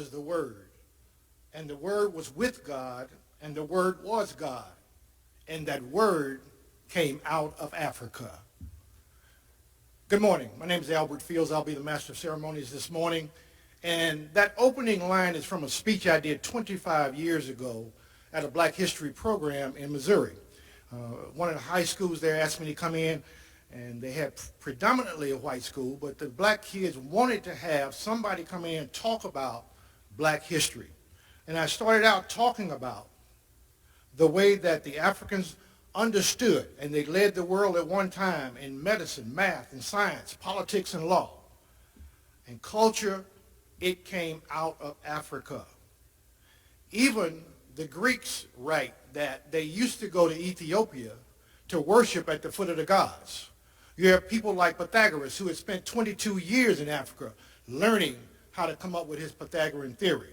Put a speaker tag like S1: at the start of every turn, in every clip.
S1: was the Word, and the Word was with God, and the Word was God, and that Word came out of Africa. Good morning. My name is Albert Fields. I'll be the Master of Ceremonies this morning. And that opening line is from a speech I did 25 years ago at a Black History program in Missouri. One of the high schools there asked me to come in, and they had predominantly a white school, but the black kids wanted to have somebody come in and talk about black history. And I started out talking about the way that the Africans understood, and they led the world at one time in medicine, math, and science, politics, and law. And culture, it came out of Africa. Even the Greeks write that they used to go to Ethiopia to worship at the foot of the gods. You have people like Pythagoras, who had spent 22 years in Africa learning how to come up with his Pythagorean theory.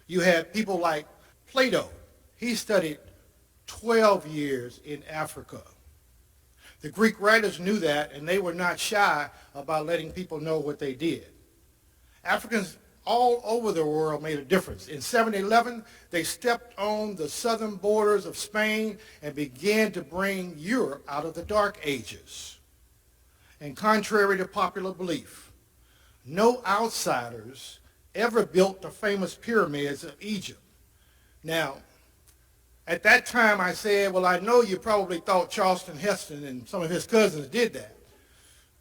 S1: You had people like Plato. He studied 12 years in Africa. The Greek writers knew that, and they were not shy about letting people know what they did. Africans all over the world made a difference. In 711, they stepped on the southern borders of Spain and began to bring Europe out of the Dark Ages. And contrary to popular belief, no outsiders ever built the famous pyramids of Egypt. Now, at that time I said, well, I know you probably thought Charleston Heston and some of his cousins did that.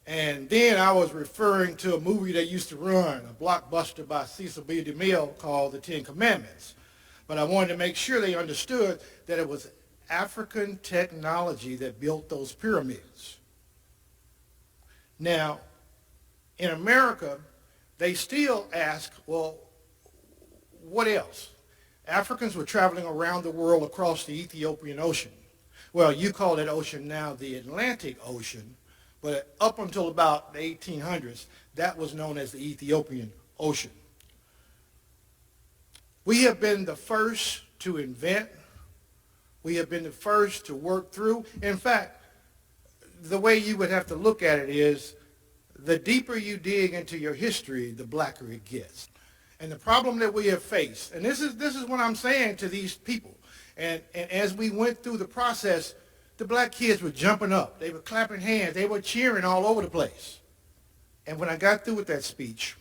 S1: And then I was referring to a movie that used to run, a blockbuster by Cecil B. DeMille called The Ten Commandments. But I wanted to make sure they understood that it was African technology that built those pyramids. Now, in America, they still ask, well, what else? Africans were traveling around the world across the Ethiopian Ocean. Well, you call that ocean now the Atlantic Ocean, but up until about the 1800s, that was known as the Ethiopian Ocean. We have been the first to invent. We have been the first to work through. In fact, the way you would have to look at it is, the deeper you dig into your history, the blacker it gets. And the problem that we have faced, and this is what I'm saying to these people, and as we went through the process, the black kids were jumping up. They were clapping hands. They were cheering all over the place. And when I got through with that speech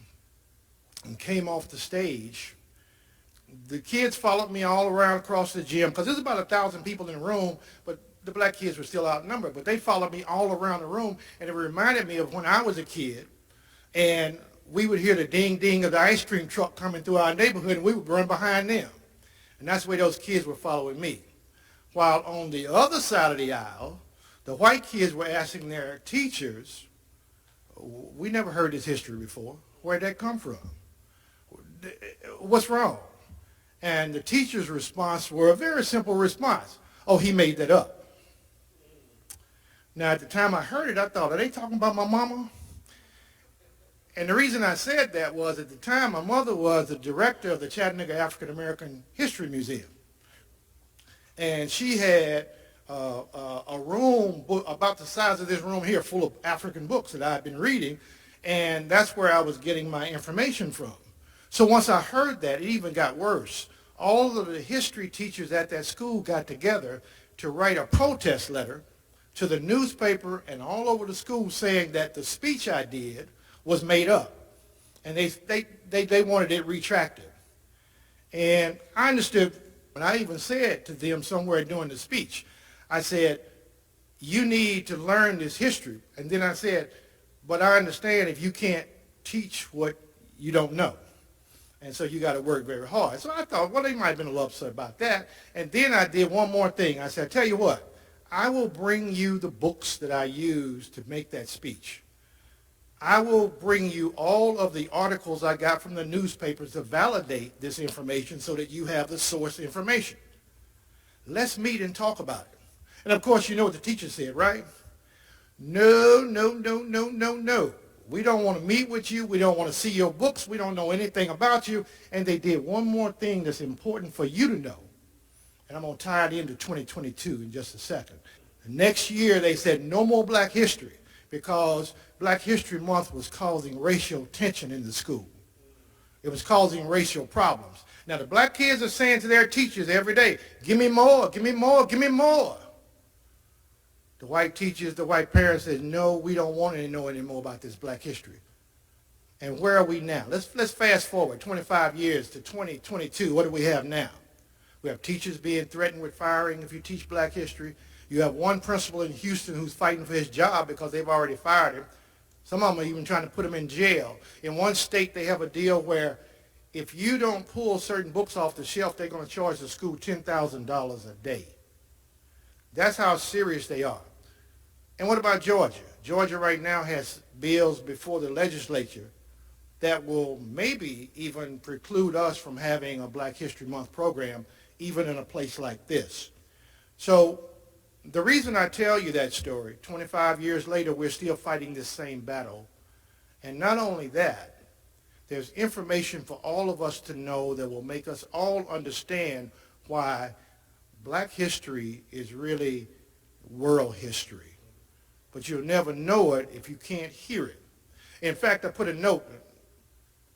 S1: and came off the stage, the kids followed me all around across the gym, because there's about 1,000 people in the room, but the black kids were still outnumbered. But they followed me all around the room, and it reminded me of when I was a kid, and we would hear the ding-ding of the ice cream truck coming through our neighborhood, and we would run behind them. And that's the way those kids were following me. While on the other side of the aisle, the white kids were asking their teachers, we never heard this history before. Where'd that come from? What's wrong? And the teacher's response were a very simple response. Oh, he made that up. Now, at the time I heard it, I thought, are they talking about my mama? And the reason I said that was, at the time, my mother was the director of the Chattanooga African American History Museum. And she had a room about the size of this room here full of African books that I had been reading, and that's where I was getting my information from. So once I heard that, it even got worse. All of the history teachers at that school got together to write a protest letter to the newspaper and all over the school saying that the speech I did was made up, and they wanted it retracted. And I understood, and I even said to them somewhere during the speech, I said, you need to learn this history. And then I said, but I understand if you can't teach what you don't know. And so you got to work very hard. So I thought, well, they might have been a little upset about that. And then I did one more thing. I said, tell you what, I will bring you the books that I used to make that speech. I will bring you all of the articles I got from the newspapers to validate this information so that you have the source information. Let's meet and talk about it. And of course, you know what the teacher said, right? No, no, no, no, no, no. We don't want to meet with you. We don't want to see your books. We don't know anything about you. And they did one more thing that's important for you to know. And I'm going to tie it into 2022 in just a second. Next year, they said no more Black history, because Black History Month was causing racial tension in the school. It was causing racial problems. Now, the black kids are saying to their teachers every day, give me more, give me more, give me more. The white teachers, the white parents said, no, we don't want to know any more about this black history. And where are we now? Let's fast forward 25 years to 2022. What do we have now? We have teachers being threatened with firing if you teach black history. You have one principal in Houston who's fighting for his job because they've already fired him. Some of them are even trying to put him in jail. In one state, they have a deal where if you don't pull certain books off the shelf, they're going to charge the school $10,000 a day. That's how serious they are. And what about Georgia? Georgia right now has bills before the legislature that will maybe even preclude us from having a Black History Month program, even in a place like this. So the reason I tell you that story, 25 years later, we're still fighting this same battle. And not only that, there's information for all of us to know that will make us all understand why black history is really world history. But you'll never know it if you can't hear it. In fact, I put a note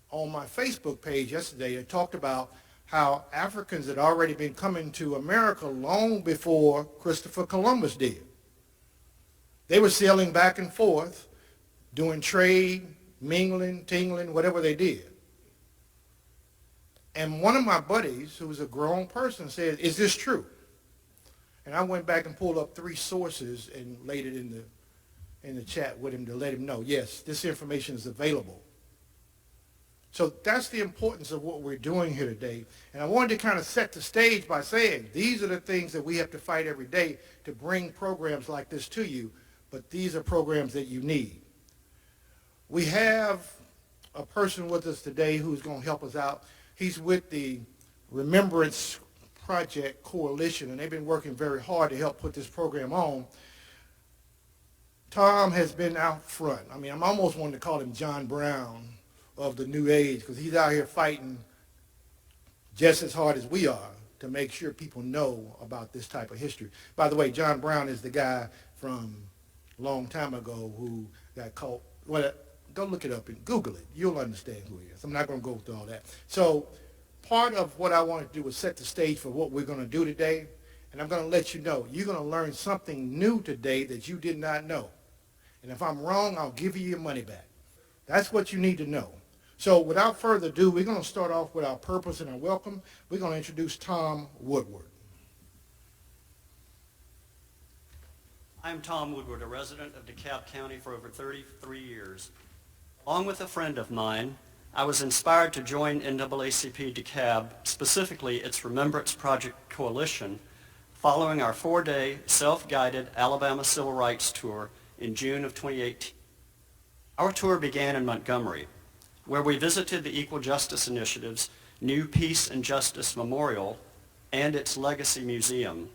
S1: on my Facebook page yesterday that talked about how Africans had already been coming to America long before Christopher Columbus did. They were sailing back and forth, doing trade, mingling, tingling, whatever they did. And one of my buddies, who was a grown person, said, is this true? And I went back and pulled up 3 sources and laid it in the chat with him to let him know, yes, this information is available. So that's the importance of what we're doing here today. And I wanted to kind of set the stage by saying these are the things that we have to fight every day to bring programs like this to you, but these are programs that you need. We have a person with us today who's going to help us out. He's with the Remembrance Project Coalition, and they've been working very hard to help put this program on. Tom has been out front. I mean, I'm almost wanting to call him John Brown of the new age, because he's out here fighting just as hard as we are to make sure people know about this type of history. By the way, John Brown is the guy from a long time ago who got caught. Well, go look it up and Google it. You'll understand who he is. I'm not going to go through all that. So part of what I wanted to do was set the stage for what we're going to do today, and I'm going to let you know. You're going to learn something new today that you did not know. And if I'm wrong, I'll give you your money back. That's what you need to know. So without further ado, we're going to start off with our purpose and our welcome. We're going to introduce Tom Woodward.
S2: I'm Tom Woodward, a resident of DeKalb County for over 33 years. Along with a friend of mine, I was inspired to join NAACP DeKalb, specifically its Remembrance Project Coalition, following our 4-day self-guided Alabama Civil Rights Tour in June of 2018. Our tour began in Montgomery, where we visited the Equal Justice Initiative's new Peace and Justice Memorial and its Legacy Museum.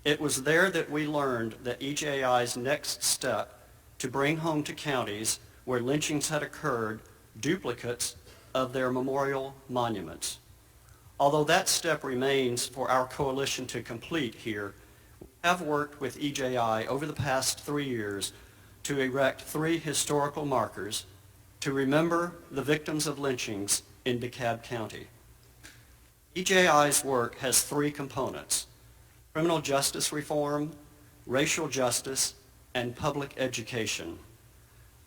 S2: It was there that we learned that EJI's next step to bring home to counties where lynchings had occurred duplicates of their memorial monuments. Although that step remains for our coalition to complete here, we have worked with EJI over the past 3 years to erect 3 historical markers to remember the victims of lynchings in DeKalb County. EJI's work has 3 components: criminal justice reform, racial justice, and public education.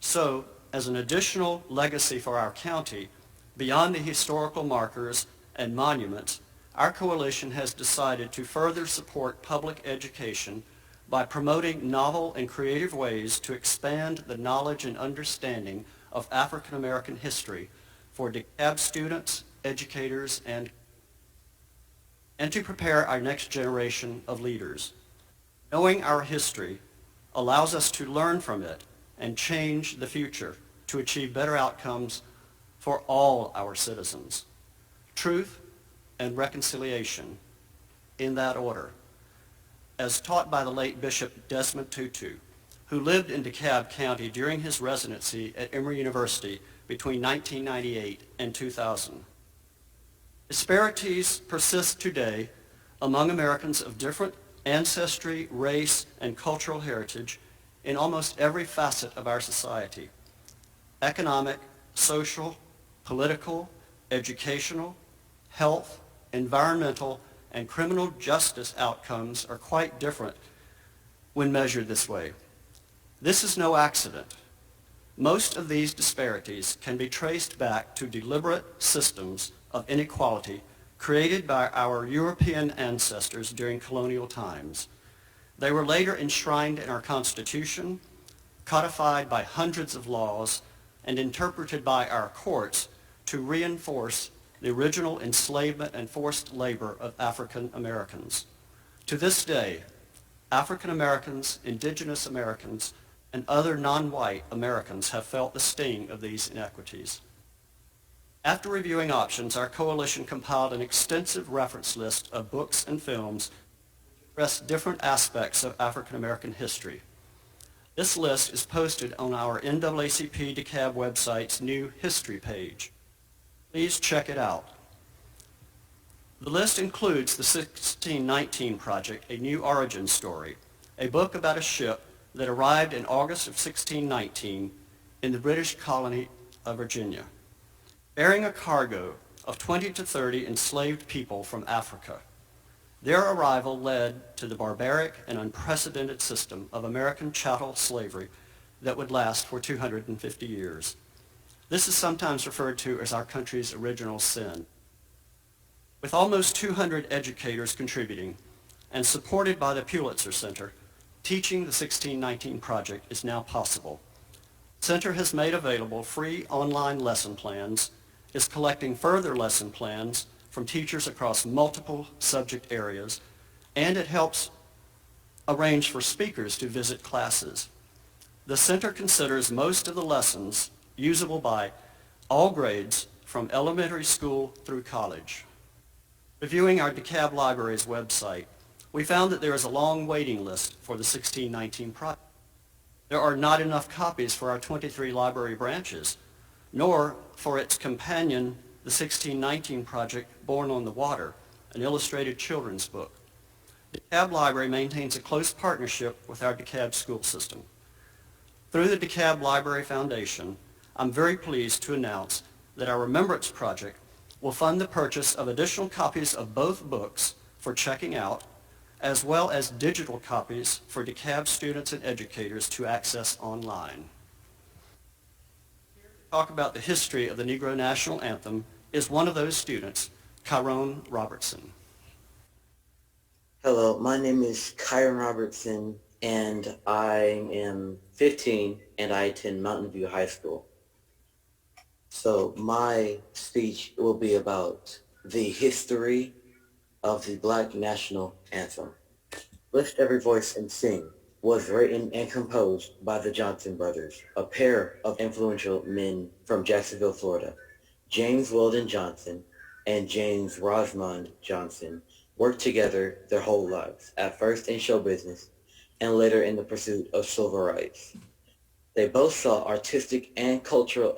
S2: So, as an additional legacy for our county, beyond the historical markers and monuments, our coalition has decided to further support public education by promoting novel and creative ways to expand the knowledge and understanding of African American history for DeKalb students, educators, and to prepare our next generation of leaders. Knowing our history allows us to learn from it and change the future to achieve better outcomes for all our citizens. Truth and reconciliation, in that order, as taught by the late Bishop Desmond Tutu, who lived in DeKalb County during his residency at Emory University between 1998 and 2000. Disparities persist today among Americans of different ancestry, race, and cultural heritage in almost every facet of our society: economic, social, political, educational, health, environmental, and criminal justice outcomes are quite different when measured this way. This is no accident. Most of these disparities can be traced back to deliberate systems of inequality created by our European ancestors during colonial times. They were later enshrined in our Constitution, codified by hundreds of laws, and interpreted by our courts to reinforce the original enslavement and forced labor of African Americans. To this day, African Americans, indigenous Americans, and other non-white Americans have felt the sting of these inequities. After reviewing options, our coalition compiled an extensive reference list of books and films that address different aspects of African American history. This list is posted on our NAACP DeKalb website's new history page. Please check it out. The list includes the 1619 Project, A New Origin Story, a book about a ship that arrived in August of 1619 in the British colony of Virginia, bearing a cargo of 20 to 30 enslaved people from Africa. Their arrival led to the barbaric and unprecedented system of American chattel slavery that would last for 250 years. This is sometimes referred to as our country's original sin. With almost 200 educators contributing and supported by the Pulitzer Center, teaching the 1619 Project is now possible. The Center has made available free online lesson plans, is collecting further lesson plans from teachers across multiple subject areas, and it helps arrange for speakers to visit classes. The Center considers most of the lessons usable by all grades from elementary school through college. Reviewing our DeKalb Library's website, we found that there is a long waiting list for the 1619 project. There are not enough copies for our 23 library branches, nor for its companion, the 1619 Project Born on the Water, an illustrated children's book. DeKalb Library maintains a close partnership with our DeKalb school system. Through the DeKalb Library Foundation, I'm very pleased to announce that our Remembrance Project will fund the purchase of additional copies of both books for checking out, as well as digital copies for DeKalb students and educators to access online. Here to talk about the history of the Negro National Anthem is one of those students, Kyron Robertson.
S3: Hello, my name is Kyron Robertson, and I am 15, and I attend Mountain View High School. So my speech will be about the history of the Black National Anthem. Lift Every Voice and Sing was written and composed by the Johnson brothers, a pair of influential men from Jacksonville, Florida. James Weldon Johnson and James Rosamond Johnson worked together their whole lives, at first in show business and later in the pursuit of civil rights. They both saw artistic and cultural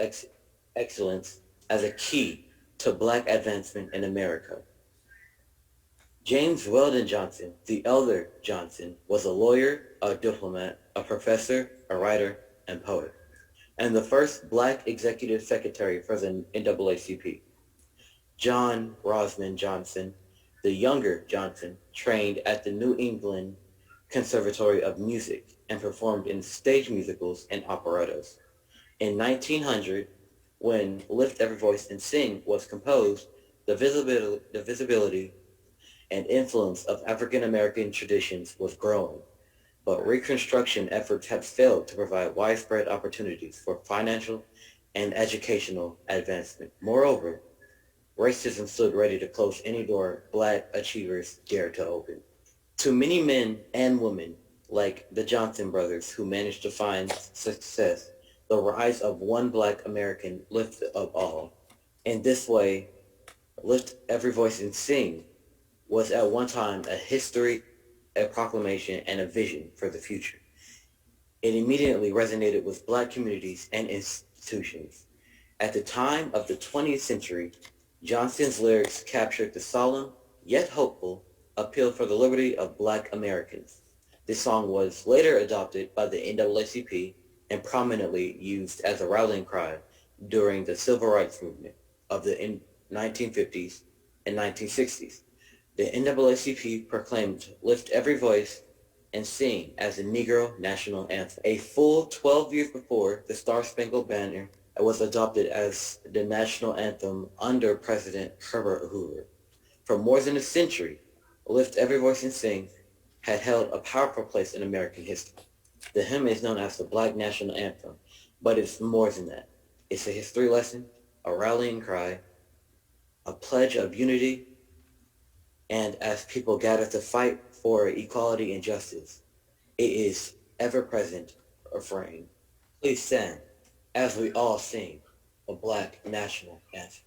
S3: excellence as a key to Black advancement in America. James Weldon Johnson, the elder Johnson, was a lawyer, a diplomat, a professor, a writer, and poet, and the first Black executive secretary for the NAACP. John Rosamond Johnson, the younger Johnson, trained at the New England Conservatory of Music and performed in stage musicals and operettas. In 1900, when Lift Every Voice and Sing was composed, the visibility and influence of African American traditions was growing, but Reconstruction efforts have failed to provide widespread opportunities for financial and educational advancement. Moreover, racism stood ready to close any door Black achievers dared to open. To many men and women, like the Johnson brothers, who managed to find success, the rise of one Black American lifted up all. In this way, Lift Every Voice and Sing was at one time a history, a proclamation, and a vision for the future. It immediately resonated with Black communities and institutions. At the time of the 20th century, Johnson's lyrics captured the solemn, yet hopeful, appeal for the liberty of Black Americans. This song was later adopted by the NAACP and prominently used as a rallying cry during the civil rights movement of the 1950s, and 1960s. The NAACP proclaimed Lift Every Voice and Sing as the Negro National Anthem. A full 12 years before, the Star-Spangled Banner was adopted as the national anthem under President Herbert Hoover. For more than a century, Lift Every Voice and Sing had held a powerful place in American history. The hymn is known as the Black National Anthem, but it's more than that. It's a history lesson, a rallying cry, a pledge of unity, and as people gather to fight for equality and justice, it is ever-present refrain. Please stand as we all sing a Black National Anthem.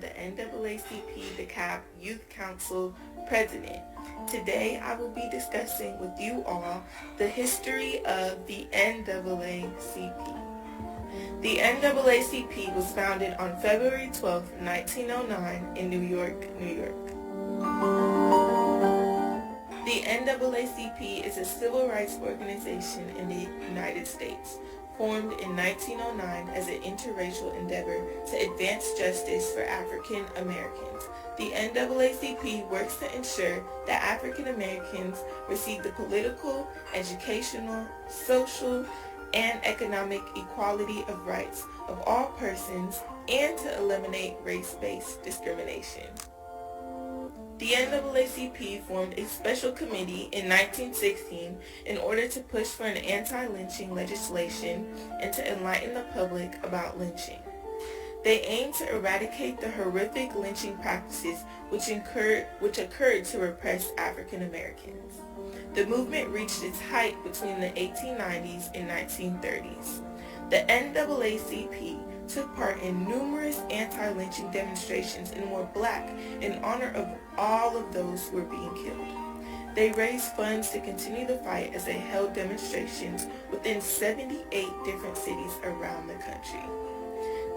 S4: the NAACP DeKalb Youth Council President. Today I will be discussing with you all the history of the NAACP. The NAACP was founded on February 12, 1909 in New York, New York. The NAACP is a civil rights organization in the United States, formed in 1909 as an interracial endeavor to advance justice for African Americans. The NAACP works to ensure that African Americans receive the political, educational, social, and economic equality of rights of all persons and to eliminate race-based discrimination. The NAACP formed a special committee in 1916 in order to push for an anti-lynching legislation and to enlighten the public about lynching. They aimed to eradicate the horrific lynching practices which occurred to repress African Americans. The movement reached its height between the 1890s and 1930s. The NAACP took part in numerous anti-lynching demonstrations and wore black in honor of all of those who were being killed. They raised funds to continue the fight as they held demonstrations within 78 different cities around the country.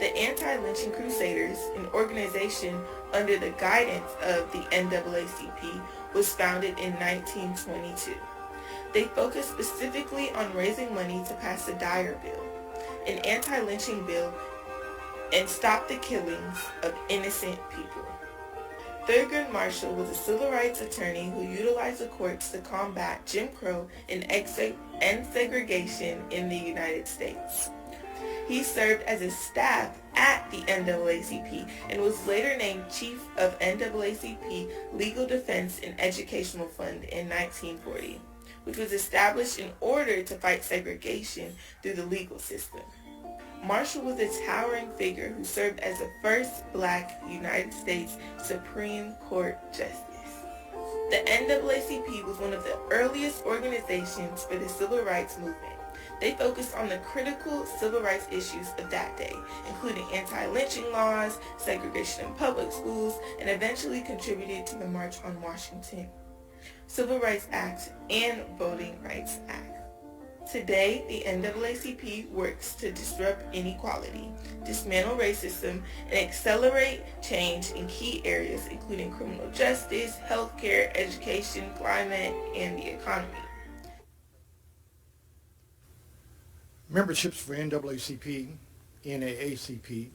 S4: The Anti-Lynching Crusaders, an organization under the guidance of the NAACP, was founded in 1922. They focused specifically on raising money to pass the Dyer Bill, an anti-lynching bill, and stop the killings of innocent people. Thurgood Marshall was a civil rights attorney who utilized the courts to combat Jim Crow and segregation in the United States. He served as a staff at the NAACP and was later named Chief of NAACP Legal Defense and Educational Fund in 1940, which was established in order to fight segregation through the legal system. Marshall was a towering figure who served as the first black United States Supreme Court Justice. The NAACP was one of the earliest organizations for the civil rights movement. They focused on the critical civil rights issues of that day, including anti-lynching laws, segregation in public schools, and eventually contributed to the March on Washington, Civil Rights Act, and Voting Rights Act. Today, the NAACP works to disrupt inequality, dismantle racism, and accelerate change in key areas including criminal justice, healthcare, education, climate, and the economy.
S1: Memberships for NAACP, NAACP,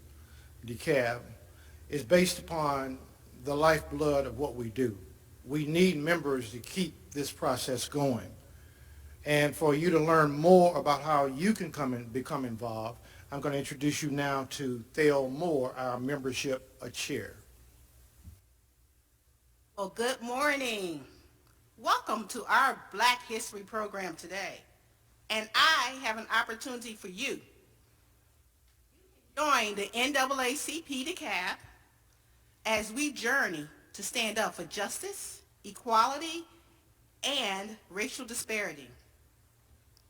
S1: DeKalb is based upon the lifeblood of what we do. We need members to keep this process going. And for you to learn more about how you can come and become involved, I'm going to introduce you now to Thele Moore, our membership chair.
S5: Well, good morning. Welcome to our Black History program today. And I have an opportunity for you. Join the NAACP DeKalb as we journey to stand up for justice, equality, and racial disparity.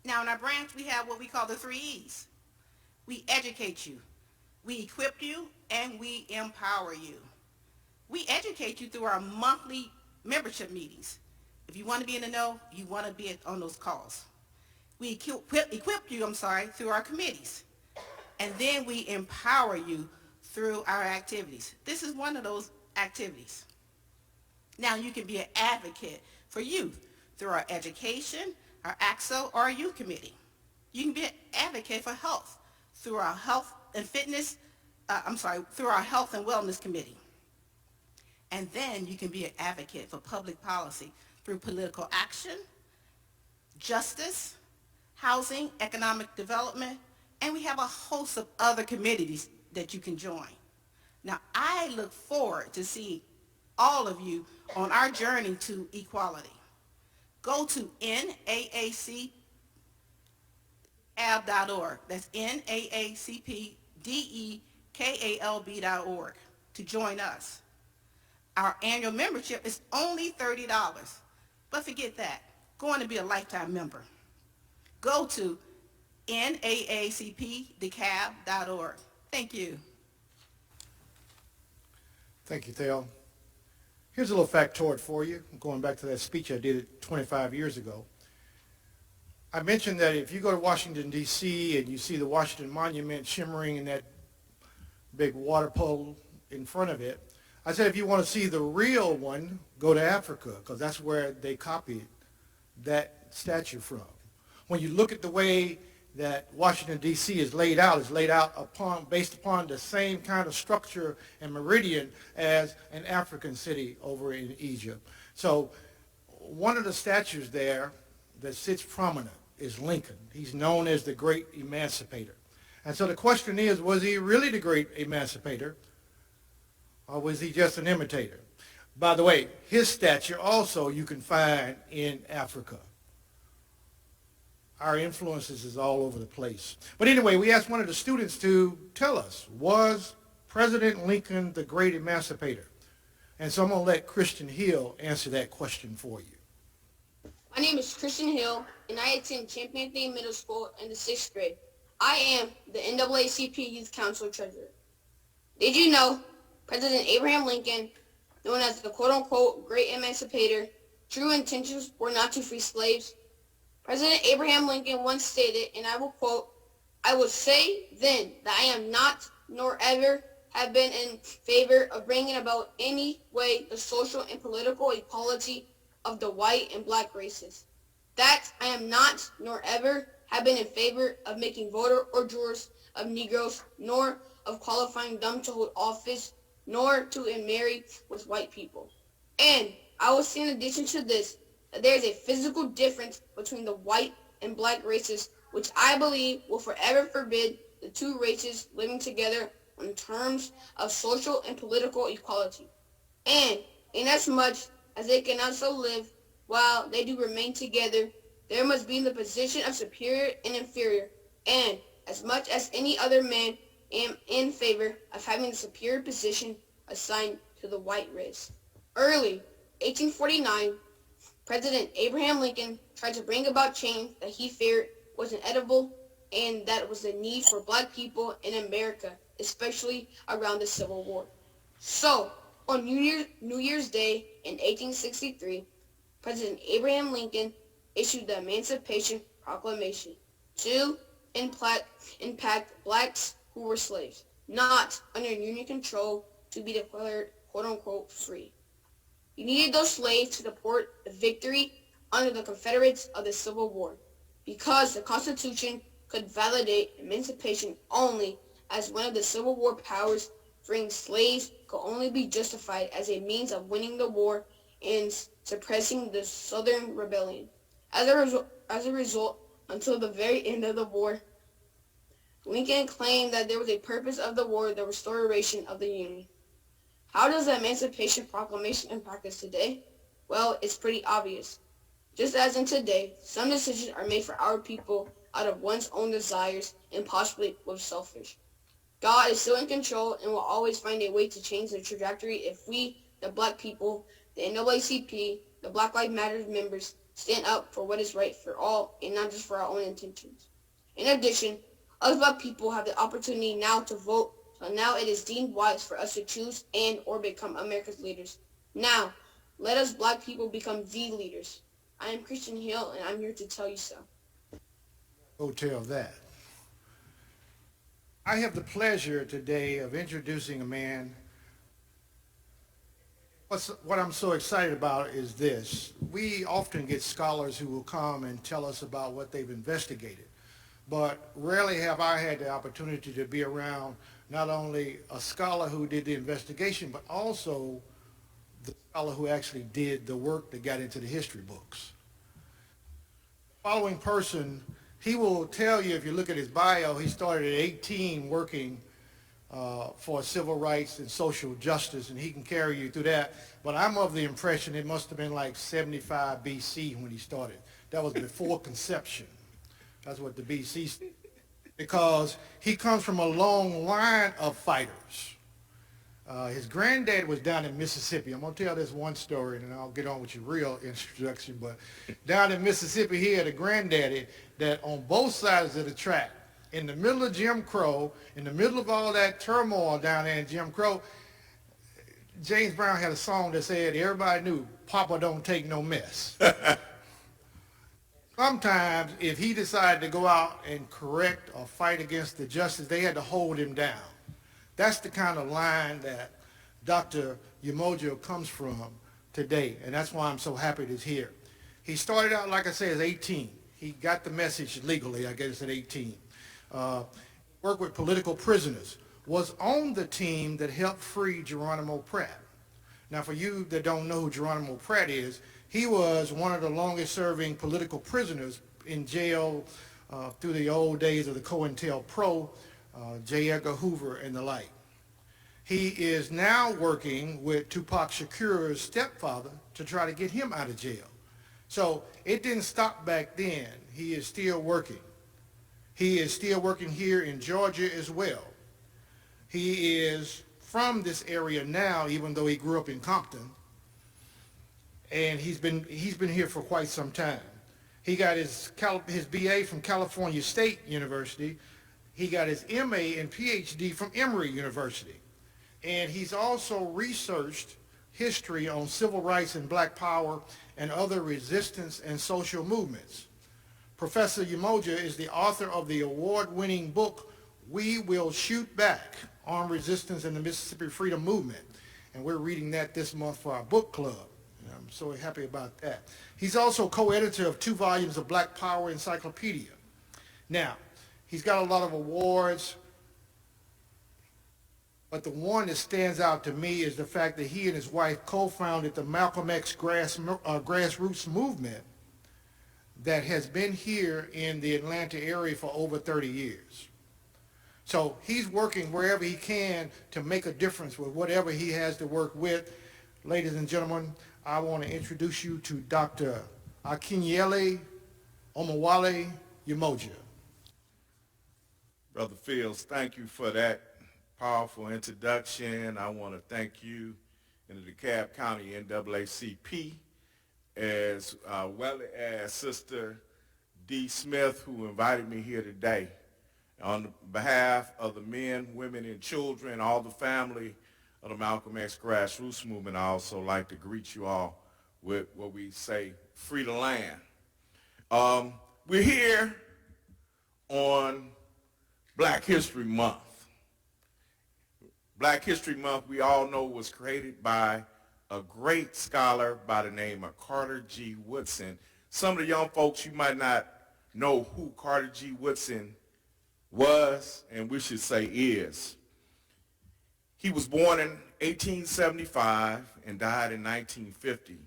S5: Now in our branch we have what we call the 3 E's. We educate you, we equip you, and we empower you. We educate you through our monthly membership meetings. If you want to be in the know, you want to be on those calls. We equip you through our committees. And then we empower you through our activities. This is one of those activities. Now you can be an advocate for youth through our education, our AXO, or our youth committee. You can be an advocate for health through our health and through our health and wellness committee. And then you can be an advocate for public policy through political action, justice, housing, economic development, and we have a host of other committees that you can join. Now, I look forward to seeing all of you on our journey to equality. Go to NAACPDeKalb.org. That's NAACPDeKalb.org to join us. Our annual membership is only $30. But forget that. Go on and be a lifetime member. Go to NAACPDeKalb.org. Thank you.
S1: Thank you, Thele. Here's a little factoid for you, going back to that speech I did 25 years ago. I mentioned that if you go to Washington, D.C., and you see the Washington Monument shimmering in that big water pole in front of it, I said if you want to see the real one, go to Africa, because that's where they copied that statue from. When you look at the way that Washington, D.C. is laid out, based upon the same kind of structure and meridian as an African city over in Egypt. So one of the statues there that sits prominent is Lincoln. He's known as the Great Emancipator. And so the question is, was he really the Great Emancipator, or was he just an imitator? By the way, his statue also you can find in Africa. Our influences is all over the place. But anyway, we asked one of the students to tell us, was President Lincoln the Great Emancipator? And so I'm going to let Christian Hill answer that question for you.
S6: My name is Christian Hill, and I attend Champion Theme Middle School in the 6th grade. I am the NAACP Youth Council Treasurer. Did you know President Abraham Lincoln, known as the quote-unquote Great Emancipator, true intentions were not to free slaves? President Abraham Lincoln once stated, and I will quote, "I will say then that I am not, nor ever have been in favor of bringing about any way the social and political equality of the white and black races. That I am not, nor ever have been in favor of making voter or jurors of Negroes, nor of qualifying them to hold office, nor to intermarry with white people. And I will say in addition to this, that there is a physical difference between the white and black races, which I believe will forever forbid the two races living together in terms of social and political equality. And inasmuch as they can also live while they do remain together, there must be in the position of superior and inferior, and as much as any other man am in favor of having the superior position assigned to the white race." Early 1849, President Abraham Lincoln tried to bring about change that he feared was inevitable, and that was the need for black people in America, especially around the Civil War. So, on New Year's Day in 1863, President Abraham Lincoln issued the Emancipation Proclamation to impact blacks who were slaves, not under Union control, to be declared quote-unquote free. He needed those slaves to support the victory under the Confederates of the Civil War, because the Constitution could validate emancipation only as one of the Civil War powers. Freeing slaves could only be justified as a means of winning the war and suppressing the Southern Rebellion. As a result, until the very end of the war, Lincoln claimed that there was a purpose of the war, the restoration of the Union. How does the Emancipation Proclamation impact us today? Well, it's pretty obvious. Just as in today, some decisions are made for our people out of one's own desires and possibly with selfish. God is still in control and will always find a way to change the trajectory if we, the black people, the NAACP, the Black Lives Matter members, stand up for what is right for all and not just for our own intentions. In addition, us black people have the opportunity now to vote, so now it is deemed wise for us to choose and or become America's leaders. Now, let us black people become the leaders. I am Christian Hill, and I'm here to tell you so.
S1: Go tell that. I have the pleasure today of introducing a man. What I'm so excited about is this. We often get scholars who will come and tell us about what they've investigated, but rarely have I had the opportunity to be around not only a scholar who did the investigation, but also the scholar who actually did the work that got into the history books. The following person, he will tell you, if you look at his bio, he started at 18 working for civil rights and social justice, and he can carry you through that. But I'm of the impression it must have been like 75 BC when he started. That was before conception. That's what the BC said. Because he comes from a long line of fighters. His granddad was down in Mississippi. I'm going to tell this one story, and then I'll get on with your real introduction. But down in Mississippi, he had a granddaddy that on both sides of the track, in the middle of Jim Crow, in the middle of all that turmoil down there in Jim Crow, James Brown had a song that said, everybody knew Papa don't take no mess. Sometimes if he decided to go out and correct or fight against the justice, they had to hold him down. That's the kind of line that Dr. Umoja comes from today, and that's why I'm so happy that he's here. He started out, like I said, as 18. He got the message legally, I guess, at 18. Worked with political prisoners. Was on the team that helped free Geronimo Pratt. Now, for you that don't know who Geronimo Pratt is, he was one of the longest serving political prisoners in jail through the old days of the COINTELPRO, J. Edgar Hoover and the like. He is now working with Tupac Shakur's stepfather to try to get him out of jail. So it didn't stop back then. He is still working. He is still working here in Georgia as well. He is from this area now, even though he grew up in Compton, and he's been here for quite some time. He got his BA from California State University. He got his MA and PhD from Emory University. And he's also researched history on civil rights and Black Power and other resistance and social movements. Professor Umoja is the author of the award-winning book, We Will Shoot Back, Armed Resistance in the Mississippi Freedom Movement. And we're reading that this month for our book club. And I'm so happy about that. He's also co-editor of 2 volumes of Black Power Encyclopedia. Now, he's got a lot of awards, but the one that stands out to me is the fact that he and his wife co-founded the Malcolm X grassroots movement that has been here in the Atlanta area for over 30 years. So he's working wherever he can to make a difference with whatever he has to work with. Ladies and gentlemen, I want to introduce you to Dr. Akinyele Umoja.
S7: Brother Fields, thank you for that powerful introduction. I want to thank you and the DeKalb County NAACP, as well as Sister Dee Smith, who invited me here today. On behalf of the men, women, and children, all the family of the Malcolm X grassroots movement, I also like to greet you all with what we say, free the land. We're here on Black History Month. Black History Month, we all know, was created by a great scholar by the name of Carter G. Woodson. Some of the young folks, you might not know who Carter G. Woodson was, and we should say is. He was born in 1875 and died in 1950.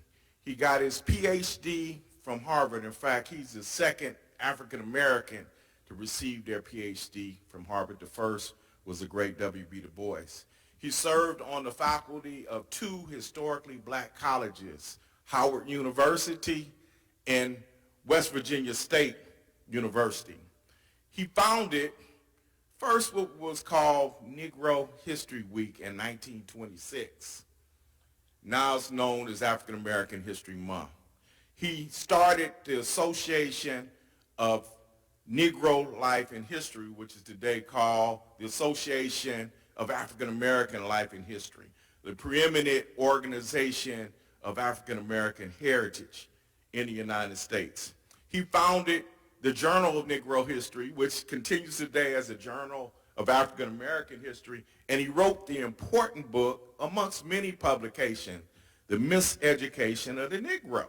S7: He got his PhD from Harvard. In fact, he's the second African American to receive their PhD from Harvard. The first was the great W.B. Du Bois. He served on the faculty of 2 historically black colleges, Howard University and West Virginia State University. He founded first what was called Negro History Week in 1926. Now it's known as African American History Month. He started the Association of Negro Life and History, which is today called the Association of African American Life and History, the preeminent organization of African American heritage in the United States. He founded the Journal of Negro History, which continues today as a Journal of African American History, and he wrote the important book, amongst many publications, The Miseducation of the Negro.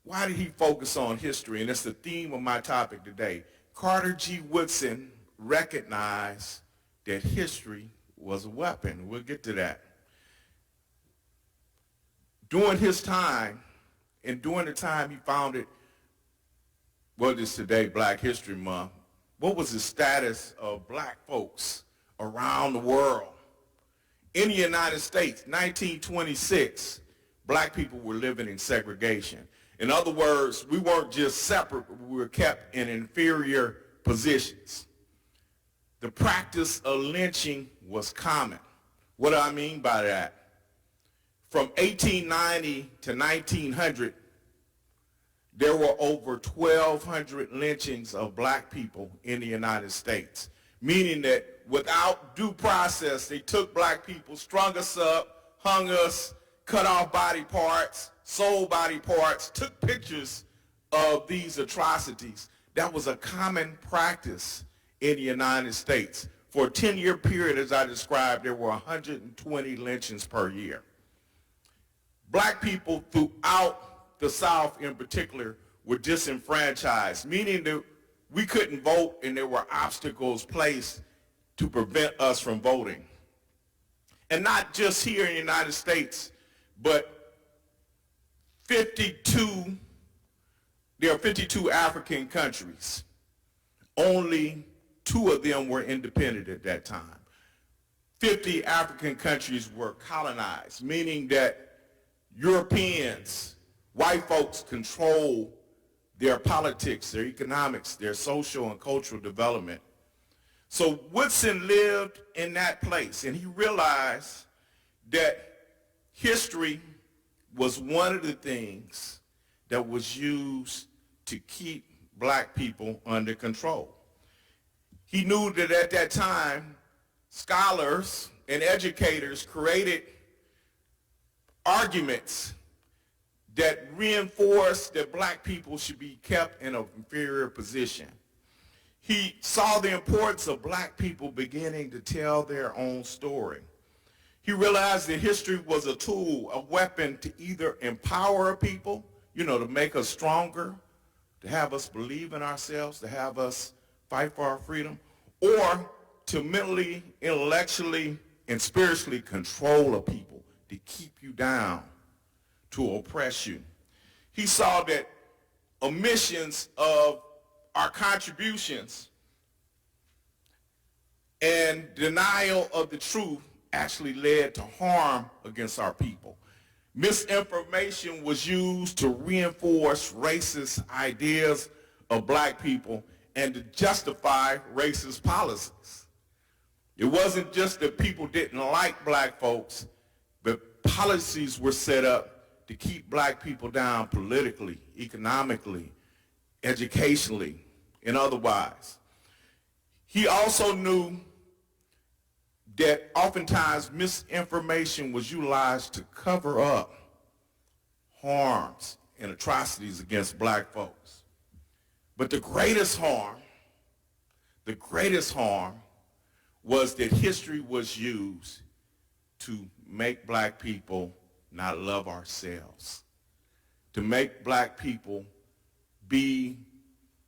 S7: Why did he focus on history? And it's the theme of my topic today. Carter G. Woodson recognized that history was a weapon. We'll get to that. During his time, and during the time he founded what is today Black History Month, what was the status of black folks around the world? In the United States, 1926, black people were living in segregation. In other words, we weren't just separate, but we were kept in inferior positions. The practice of lynching was common. What do I mean by that? From 1890 to 1900, there were over 1,200 lynchings of black people in the United States, meaning that without due process, they took black people, strung us up, hung us, cut off body parts, sold body parts, took pictures of these atrocities. That was a common practice in the United States. For a 10-year period, as I described, there were 120 lynchings per year. Black people throughout the South in particular were disenfranchised, meaning that we couldn't vote and there were obstacles placed to prevent us from voting. And not just here in the United States, but there are 52 African countries. Only 2 of them were independent at that time. 50 African countries were colonized, meaning that Europeans, white folks, control their politics, their economics, their social and cultural development. So Woodson lived in that place, and he realized that history was one of the things that was used to keep black people under control. He knew that at that time, scholars and educators created arguments that reinforced that black people should be kept in an inferior position. He saw the importance of black people beginning to tell their own story. He realized that history was a tool, a weapon to either empower people, to make us stronger, to have us believe in ourselves, to have us fight for our freedom, or to mentally, intellectually, and spiritually control a people, to keep you down, to oppress you. He saw that omissions of our contributions and denial of the truth actually led to harm against our people. Misinformation was used to reinforce racist ideas of black people and to justify racist policies. It wasn't just that people didn't like black folks, but policies were set up to keep black people down politically, economically, educationally, and otherwise. He also knew that oftentimes misinformation was utilized to cover up harms and atrocities against black folks. But the greatest harm was that history was used to make black people not love ourselves, to make black people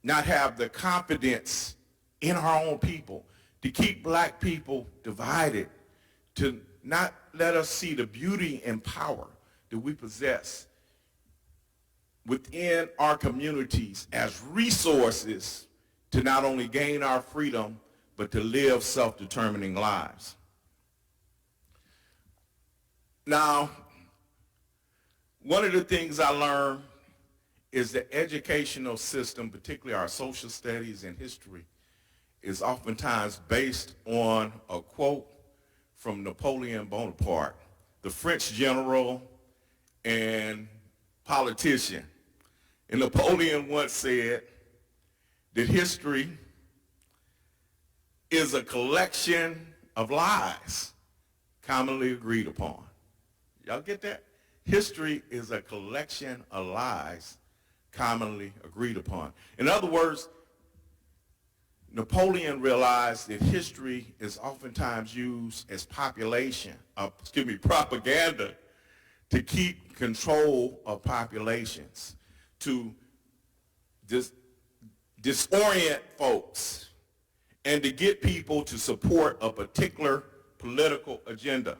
S7: not have the confidence in our own people, to keep black people divided, to not let us see the beauty and power that we possess within our communities as resources to not only gain our freedom, but to live self-determining lives. Now, one of the things I learned is the educational system, particularly our social studies and history, is oftentimes based on a quote from Napoleon Bonaparte, the French general and politician. And Napoleon once said that history is a collection of lies commonly agreed upon. Y'all get that? History is a collection of lies commonly agreed upon. In other words, Napoleon realized that history is oftentimes used as propaganda to keep control of populations, to disorient folks, and to get people to support a particular political agenda.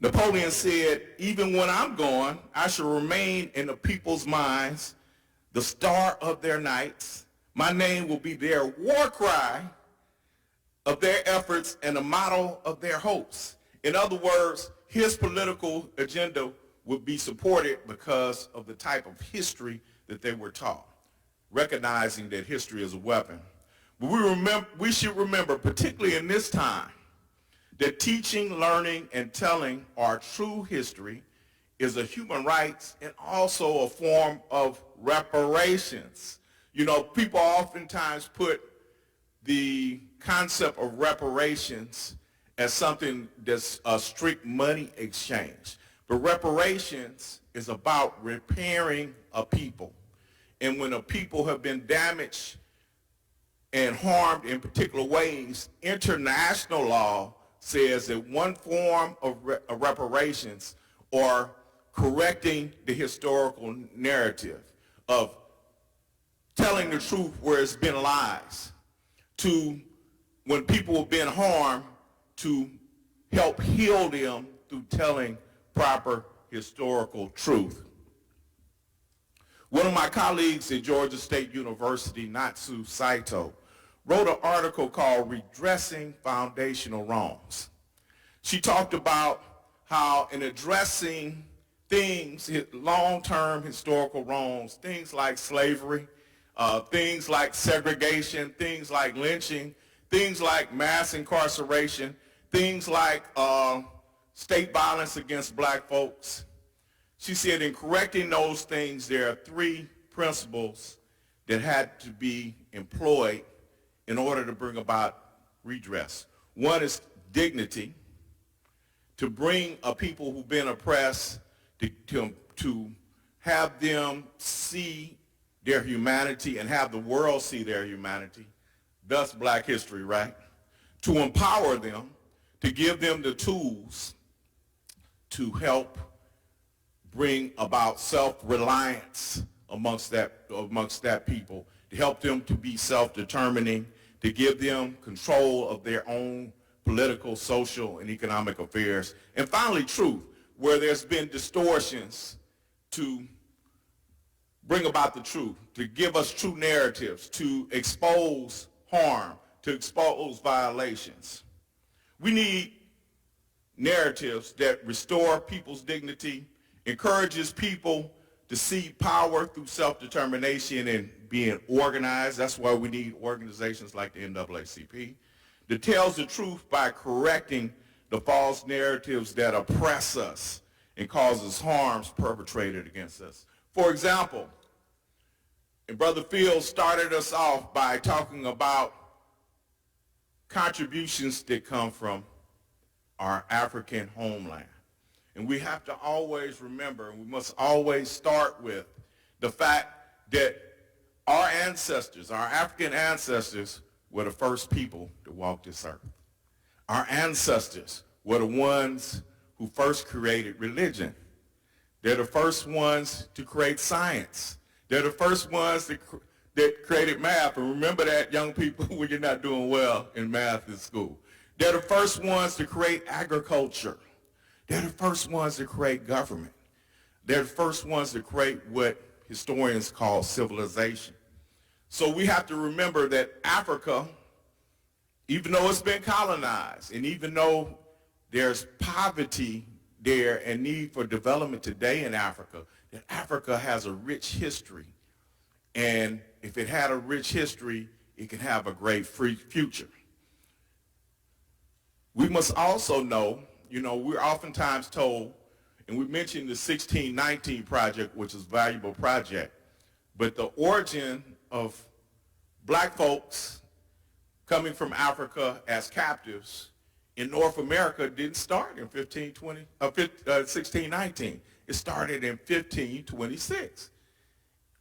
S7: Napoleon said, even when I'm gone, I shall remain in the people's minds, the star of their nights. My name will be their war cry of their efforts and the motto of their hopes. In other words, his political agenda would be supported because of the type of history that they were taught, recognizing that history is a weapon. But we should remember, particularly in this time, that teaching, learning, and telling our true history is a human right and also a form of reparations. People oftentimes put the concept of reparations as something that's a strict money exchange. But reparations is about repairing a people. And when a people have been damaged and harmed in particular ways, international law says that one form of reparations or correcting the historical narrative of telling the truth where it's been lies, to when people have been harmed, to help heal them through telling proper historical truth. One of my colleagues at Georgia State University, Natsu Saito, wrote an article called Redressing Foundational Wrongs. She talked about how in addressing things, long-term historical wrongs, things like slavery, things like segregation, things like lynching, things like mass incarceration, things like state violence against black folks. She said in correcting those things, there are three principles that had to be employed in order to bring about redress. One is dignity, to bring a people who've been oppressed, to have them see their humanity and have the world see their humanity, thus black history, right? To empower them, to give them the tools to help bring about self-reliance amongst that people, to help them to be self-determining, to give them control of their own political, social, and economic affairs. And finally, truth, where there's been distortions, to bring about the truth, to give us true narratives, to expose harm, to expose violations. We need narratives that restore people's dignity, encourages people to see power through self-determination and being organized. That's why we need organizations like the NAACP, that tells the truth by correcting the false narratives that oppress us and causes harms perpetrated against us. For example, and Brother Fields started us off by talking about contributions that come from our African homeland. And we have to always remember, and we must always start with the fact that our ancestors, our African ancestors, were the first people to walk this earth. Our ancestors were the ones who first created religion. They're the first ones to create science. They're the first ones that created math. And remember that, young people, when you're not doing well in math in school. They're the first ones to create agriculture. They're the first ones to create government. They're the first ones to create what historians call civilization. So we have to remember that Africa, even though it's been colonized, and even though there's poverty there and need for development today in Africa, that Africa has a rich history. And if it had a rich history, it can have a great free future. We must also know, we're oftentimes told, and we mentioned the 1619 project, which is a valuable project, but the origin of black folks coming from Africa as captives in North America didn't start in 1619. It started in 1526.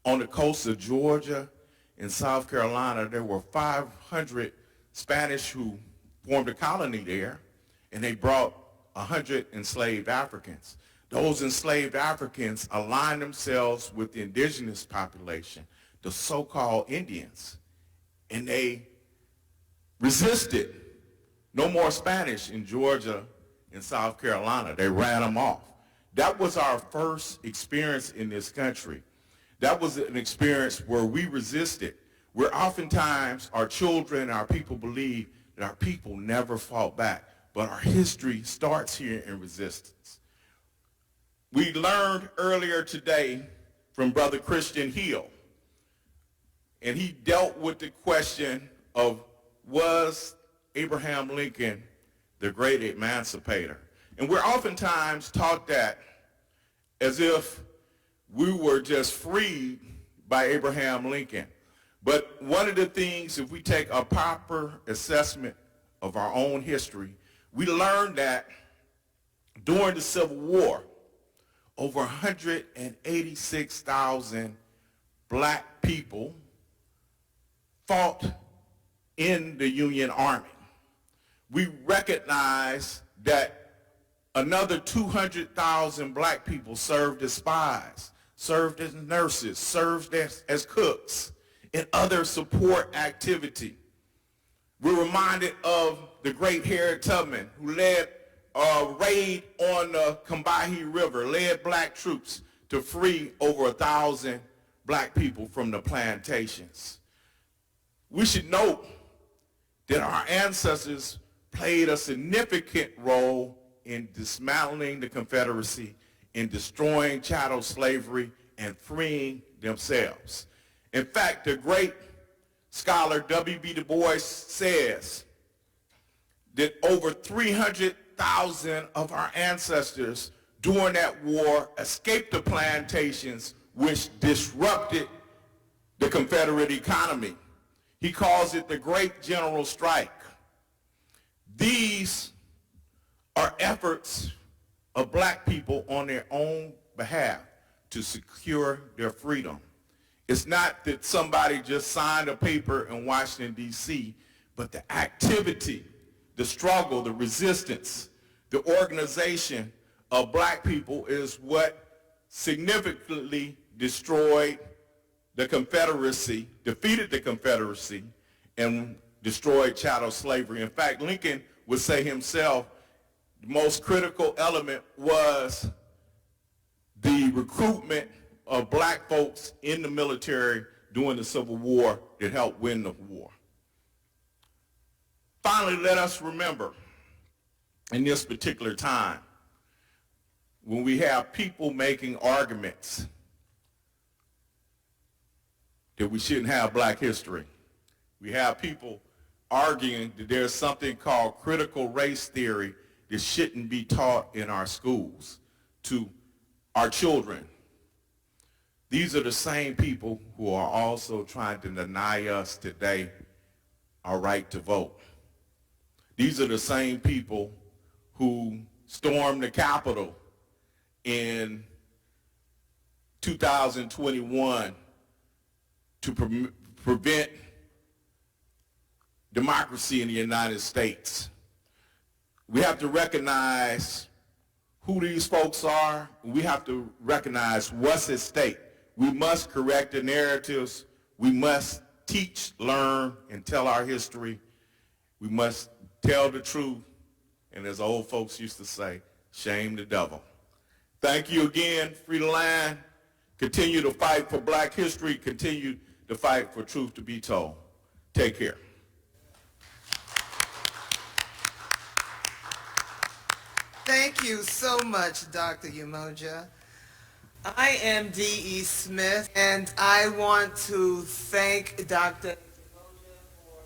S7: On the coast of Georgia and South Carolina, there were 500 Spanish who formed a colony there, and they brought 100 enslaved Africans. Those enslaved Africans aligned themselves with the indigenous population, the so-called Indians, and they resisted. No more Spanish in Georgia and South Carolina. They ran them off. That was our first experience in this country. That was an experience where we resisted, where oftentimes our children, our people believe that our people never fought back. But our history starts here in resistance. We learned earlier today from Brother Christian Hill, and he dealt with the question of, was Abraham Lincoln the great emancipator? And we're oftentimes taught that as if we were just freed by Abraham Lincoln. But one of the things, if we take a proper assessment of our own history, we learn that during the Civil War, over 186,000 black people fought in the Union Army. We recognize that another 200,000 black people served as spies, served as nurses, served as cooks, and other support activity. We're reminded of the great Harriet Tubman, who led a raid on the Combahee River, led black troops to free over 1,000 black people from the plantations. We should note that our ancestors played a significant role in dismantling the Confederacy, in destroying chattel slavery, and freeing themselves. In fact, the great scholar W.B. Du Bois says that over 300,000 of our ancestors during that war escaped the plantations, which disrupted the Confederate economy. He calls it the Great General Strike. These are efforts of black people on their own behalf to secure their freedom. It's not that somebody just signed a paper in Washington, D.C., but the activity, the struggle, the resistance, the organization of black people is what significantly destroyed the Confederacy, defeated the Confederacy, and destroyed chattel slavery. In fact, Lincoln would say himself, the most critical element was the recruitment of black folks in the military during the Civil War that helped win the war. Finally, let us remember in this particular time, when we have people making arguments that we shouldn't have black history. We have people arguing that there's something called critical race theory that shouldn't be taught in our schools to our children. These are the same people who are also trying to deny us today our right to vote. These are the same people who stormed the Capitol in 2021 to prevent democracy in the United States. We have to recognize who these folks are. We have to recognize what's at stake. We must correct the narratives. We must teach, learn, and tell our history. We must tell the truth. And as old folks used to say, shame the devil. Thank you again, Free the Land. Continue to fight for black history. Continue to fight for truth to be told. Take care.
S8: Thank you so much, Dr. Umoja. I am Dee Smith, and I want to thank Dr. Umoja for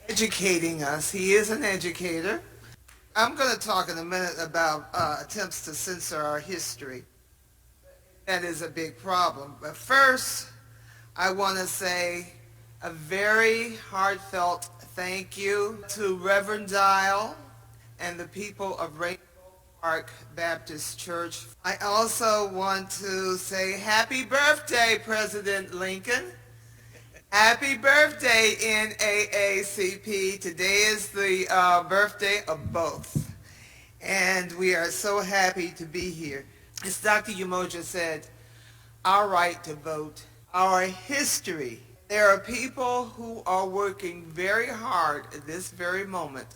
S8: educating us. He is an educator. I'm going to talk in a minute about attempts to censor our history. That is a big problem. But first, I want to say a very heartfelt thank you to Reverend Dial and the people of Rainbow Park Baptist Church. I also want to say happy birthday, President Lincoln. Happy birthday, NAACP. Today is the birthday of both. And we are so happy to be here. As Dr. Umoja said, our right to vote, our history. There are people who are working very hard at this very moment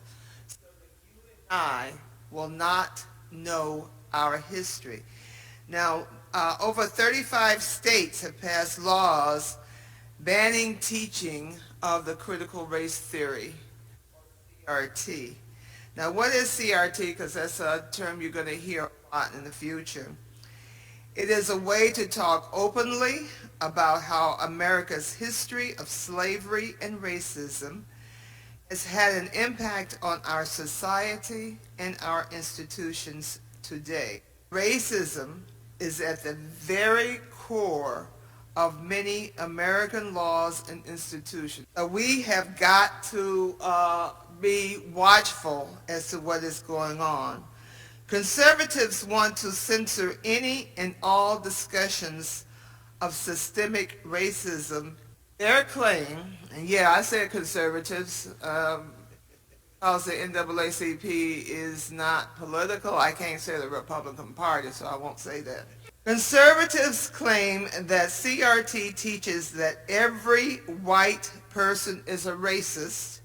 S8: so that you and I will not know our history. Now, over 35 states have passed laws banning teaching of the critical race theory, CRT. Now, what is CRT? Because that's a term you're going to hear a lot in the future. It is a way to talk openly about how America's history of slavery and racism has had an impact on our society and our institutions today. Racism is at the very core of many American laws and institutions. So we have got to be watchful as to what is going on. Conservatives want to censor any and all discussions of systemic racism. Their claim, and yeah, I said conservatives, because the NAACP is not political. I can't say the Republican Party, so I won't say that. Conservatives claim that CRT teaches that every white person is a racist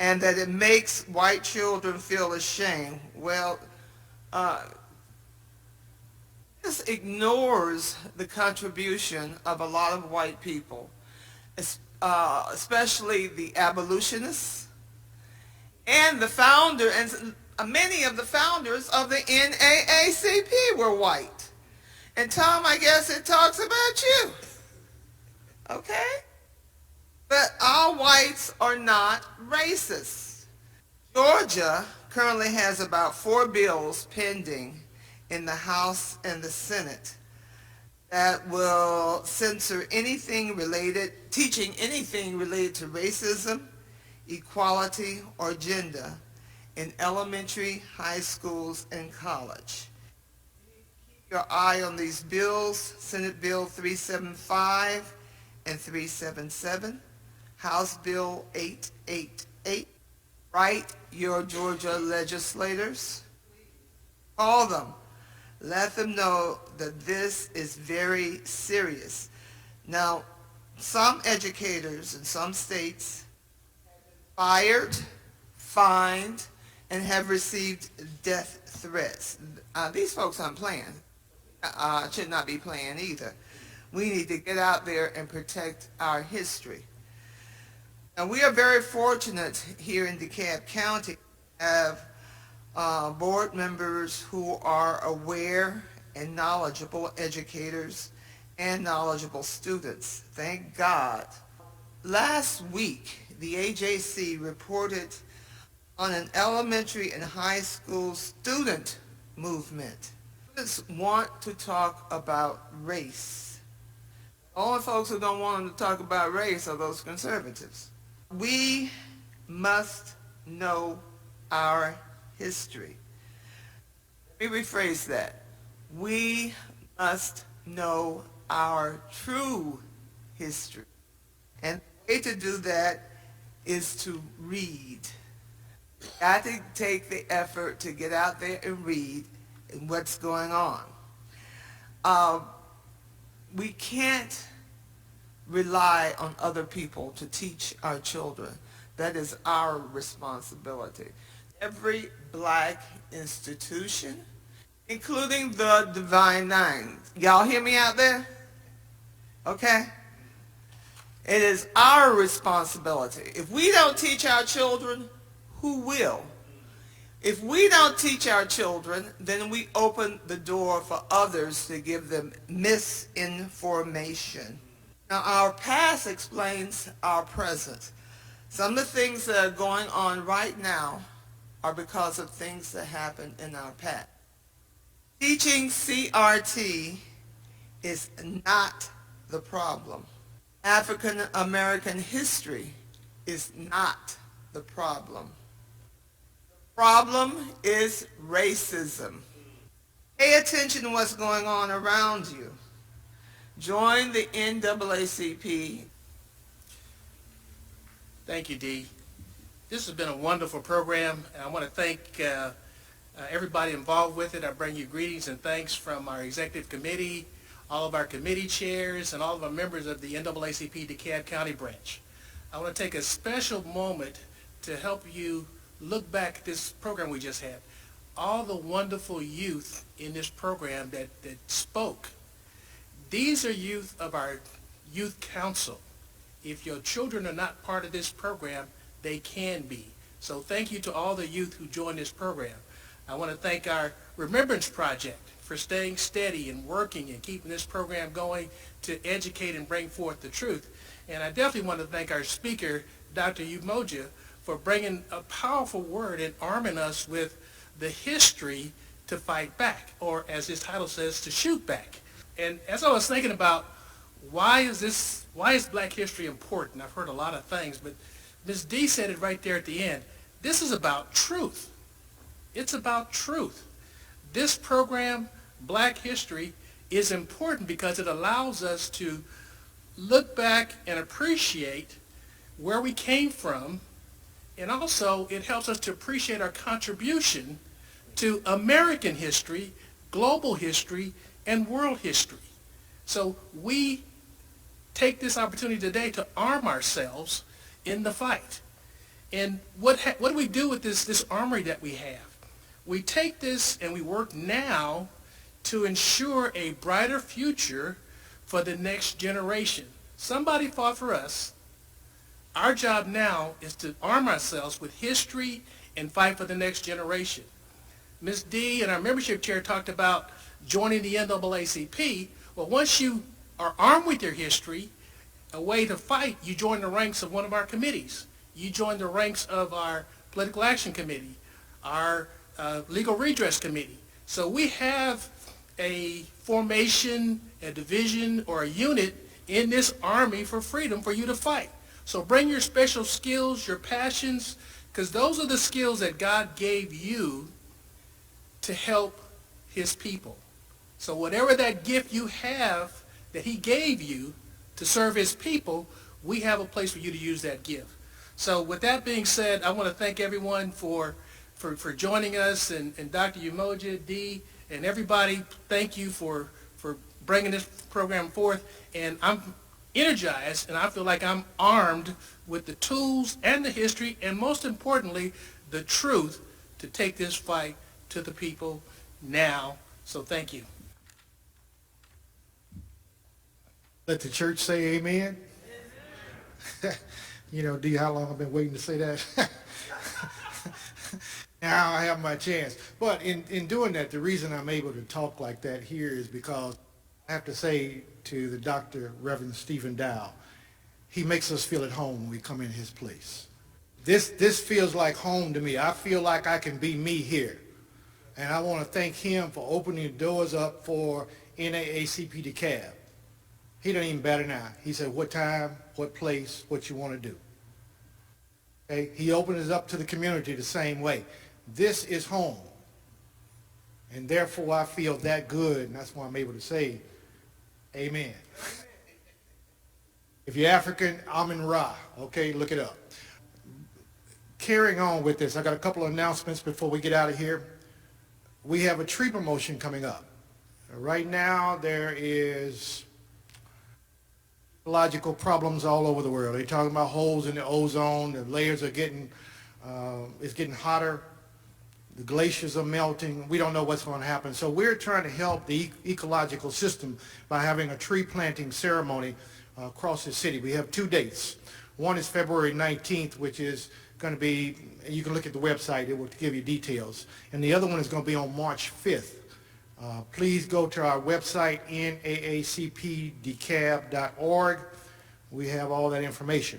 S8: and that it makes white children feel ashamed. Well, this ignores the contribution of a lot of white people, especially the abolitionists and the founder, and many of the founders of the NAACP were white. And Tom, I guess it talks about you. Okay? But all whites are not racist. Georgia currently has about 4 bills pending in the House and the Senate that will censor anything related, teaching anything related to racism, equality, or gender in elementary, high schools, and college. Keep your eye on these bills: Senate Bill 375 and 377, House Bill 888. Write your Georgia legislators. Call them. Let them know that this is very serious. Now, some educators in some states fired, fined, and have received death threats. These folks aren't playing. Should not be playing either. We need to get out there and protect our history. And we are very fortunate here in DeKalb County to have board members who are aware and knowledgeable educators and knowledgeable students. Thank God. Last week, the AJC reported on an elementary and high school student movement. Students want to talk about race. The only folks who don't want them to talk about race are those conservatives. We must know our history. Let me rephrase that. We must know our true history. And the way to do that is to read. You got to take the effort to get out there and read what's going on. We can't rely on other people to teach our children. That is our responsibility. Every black institution, including the Divine Nine. Y'all hear me out there? Okay? It is our responsibility. If we don't teach our children, who will? If we don't teach our children, then we open the door for others to give them misinformation. Now, our past explains our present. Some of the things that are going on right now are because of things that happened in our past. Teaching CRT is not the problem. African American history is not the problem. The problem is racism. Pay attention to what's going on around you. Join the NAACP.
S9: Thank you, Dee. This has been a wonderful program, and I want to thank everybody involved with it. I bring you greetings and thanks from our executive committee, all of our committee chairs, and all of our members of the NAACP DeKalb County Branch. I want to take a special moment to help you look back at this program we just had. All the wonderful youth in this program that spoke. These are youth of our youth council. If your children are not part of this program, they can be. So thank you to all the youth who joined this program. I want to thank our Remembrance Project for staying steady and working and keeping this program going to educate and bring forth the truth. And I definitely want to thank our speaker, Dr. Umoja, for bringing a powerful word and arming us with the history to fight back, or as his title says, to shoot back. And as I was thinking about why is Black history important? I've heard a lot of things, but Ms. Dee said it right there at the end. This is about truth. It's about truth. This program, Black History, is important because it allows us to look back and appreciate where we came from, and also it helps us to appreciate our contribution to American history, global history, and world history. So we take this opportunity today to arm ourselves in the fight. And what do we do with this armory that we have? We take this and we work now to ensure a brighter future for the next generation. Somebody fought for us. Our job now is to arm ourselves with history and fight for the next generation. Ms. Dee and our membership chair talked about joining the NAACP. Well, once you are armed with your history, a way to fight, you join the ranks of one of our committees. You join the ranks of our Political Action Committee, our Legal Redress Committee. So we have a formation, a division, or a unit in this army for freedom for you to fight. So bring your special skills, your passions, because those are the skills that God gave you to help his people. So whatever that gift you have that he gave you to serve his people, we have a place for you to use that gift. So with that being said, I want to thank everyone for joining us, and Dr. Umoja, Dee, and everybody, thank you for bringing this program forth. And I'm energized, and I feel like I'm armed with the tools and the history, and most importantly, the truth to take this fight to the people now. So thank you.
S1: Let the church say amen. You know, Dee, how long I've been waiting to say that? Now I have my chance. But in doing that, the reason I'm able to talk like that here is because I have to say to the Dr. Reverend Stephen Dow, he makes us feel at home when we come in his place. This feels like home to me. I feel like I can be me here. And I want to thank him for opening the doors up for NAACP DeKalb. He doesn't even bat an eye. He said, what time, what place, what you want to do. Okay? He opens it up to the community the same way. This is home. And therefore I feel that good, and that's why I'm able to say, amen. If you're African, Amen Ra. Okay, look it up. Carrying on with this, I got a couple of announcements before we get out of here. We have a tree promotion coming up. Right now, there is ecological problems all over the world. They're talking about holes in the ozone. The layers are getting, it's getting hotter. The glaciers are melting. We don't know what's going to happen. So we're trying to help the ecological system by having a tree planting ceremony across the city. We have 2 dates. One is February 19th, which is going to be, you can look at the website, it will give you details. And the other one is going to be on March 5th. Please go to our website, naacpdekalb.org. We have all that information.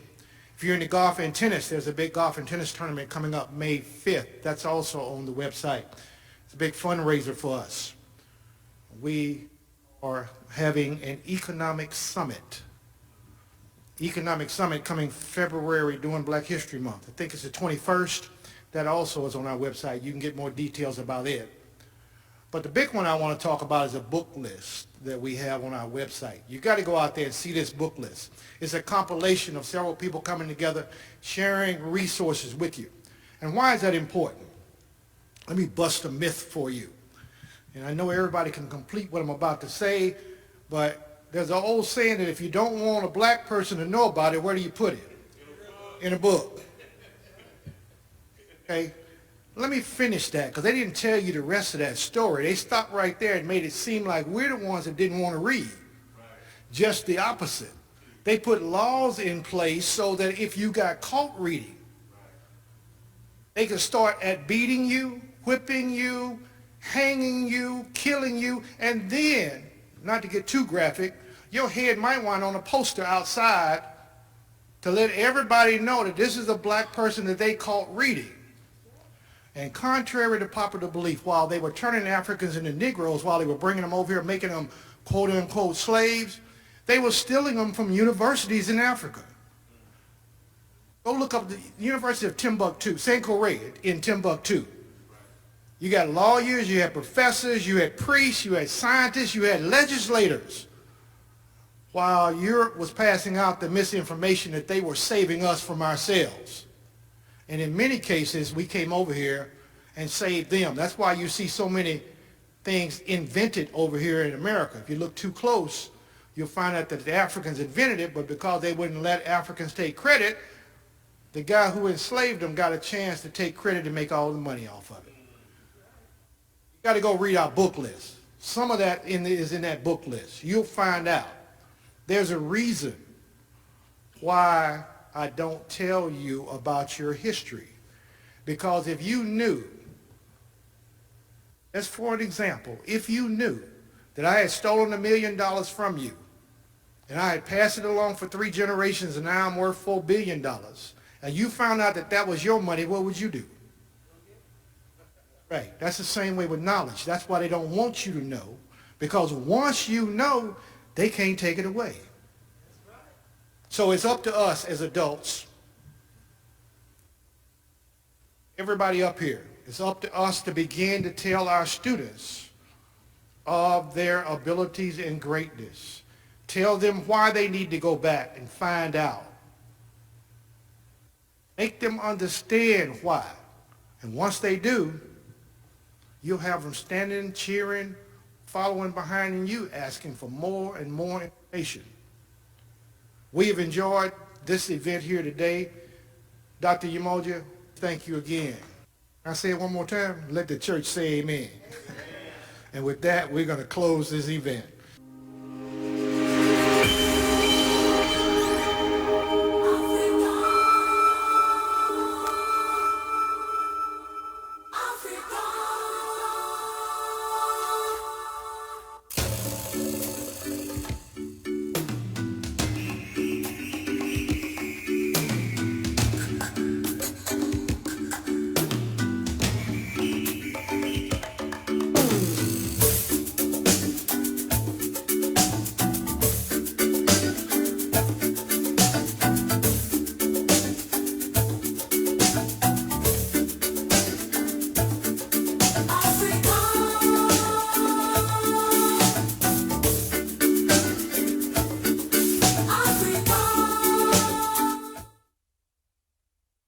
S1: If you're into golf and tennis, there's a big golf and tennis tournament coming up May 5th. That's also on the website. It's a big fundraiser for us. We are having an economic summit. Economic summit coming February during Black History Month. I think it's the 21st. That also is on our website. You can get more details about it. But the big one I want to talk about is a book list that we have on our website. You got to go out there and see this book list. It's a compilation of several people coming together, sharing resources with you. And why is that important? Let me bust a myth for you. And I know everybody can complete what I'm about to say, but there's an old saying that if you don't want a black person to know about it, where do you put it? In a book. Okay? Let me finish that, because they didn't tell you the rest of that story. They stopped right there and made it seem like we're the ones that didn't want to read. Just the opposite. They put laws in place so that if you got caught reading, they could start at beating you, whipping you, hanging you, killing you, and then, not to get too graphic, your head might wind on a poster outside to let everybody know that this is a black person that they caught reading. And contrary to popular belief, while they were turning Africans into Negroes, while they were bringing them over here, making them quote-unquote slaves, They were stealing them from universities in Africa. Go look up the University of Timbuktu, Sankore in Timbuktu. You got lawyers, you had professors, you had priests, you had scientists, you had legislators. While Europe was passing out the misinformation that they were saving us from ourselves. And in many cases, we came over here and saved them. That's why you see so many things invented over here in America. If you look too close, you'll find out that the Africans invented it, but because they wouldn't let Africans take credit, the guy who enslaved them got a chance to take credit and make all the money off of it. You got to go read our book list. Some of that is in that book list. You'll find out. There's a reason why I don't tell you about your history. Because if you knew, as for an example, if you knew that I had stolen $1 million from you, and I had passed it along for 3 generations, and now I'm worth $4 billion, and you found out that that was your money, what would you do? Right. That's the same way with knowledge. That's why they don't want you to know, because once you know, they can't take it away. So it's up to us as adults, everybody up here, it's up to us to begin to tell our students of their abilities and greatness. Tell them why they need to go back and find out. Make them understand why. And once they do, you'll have them standing, cheering, following behind you, asking for more and more information. We have enjoyed this event here today. Dr. Umoja, thank you again. I say it one more time, let the church say amen. And with that, we're going to close this event.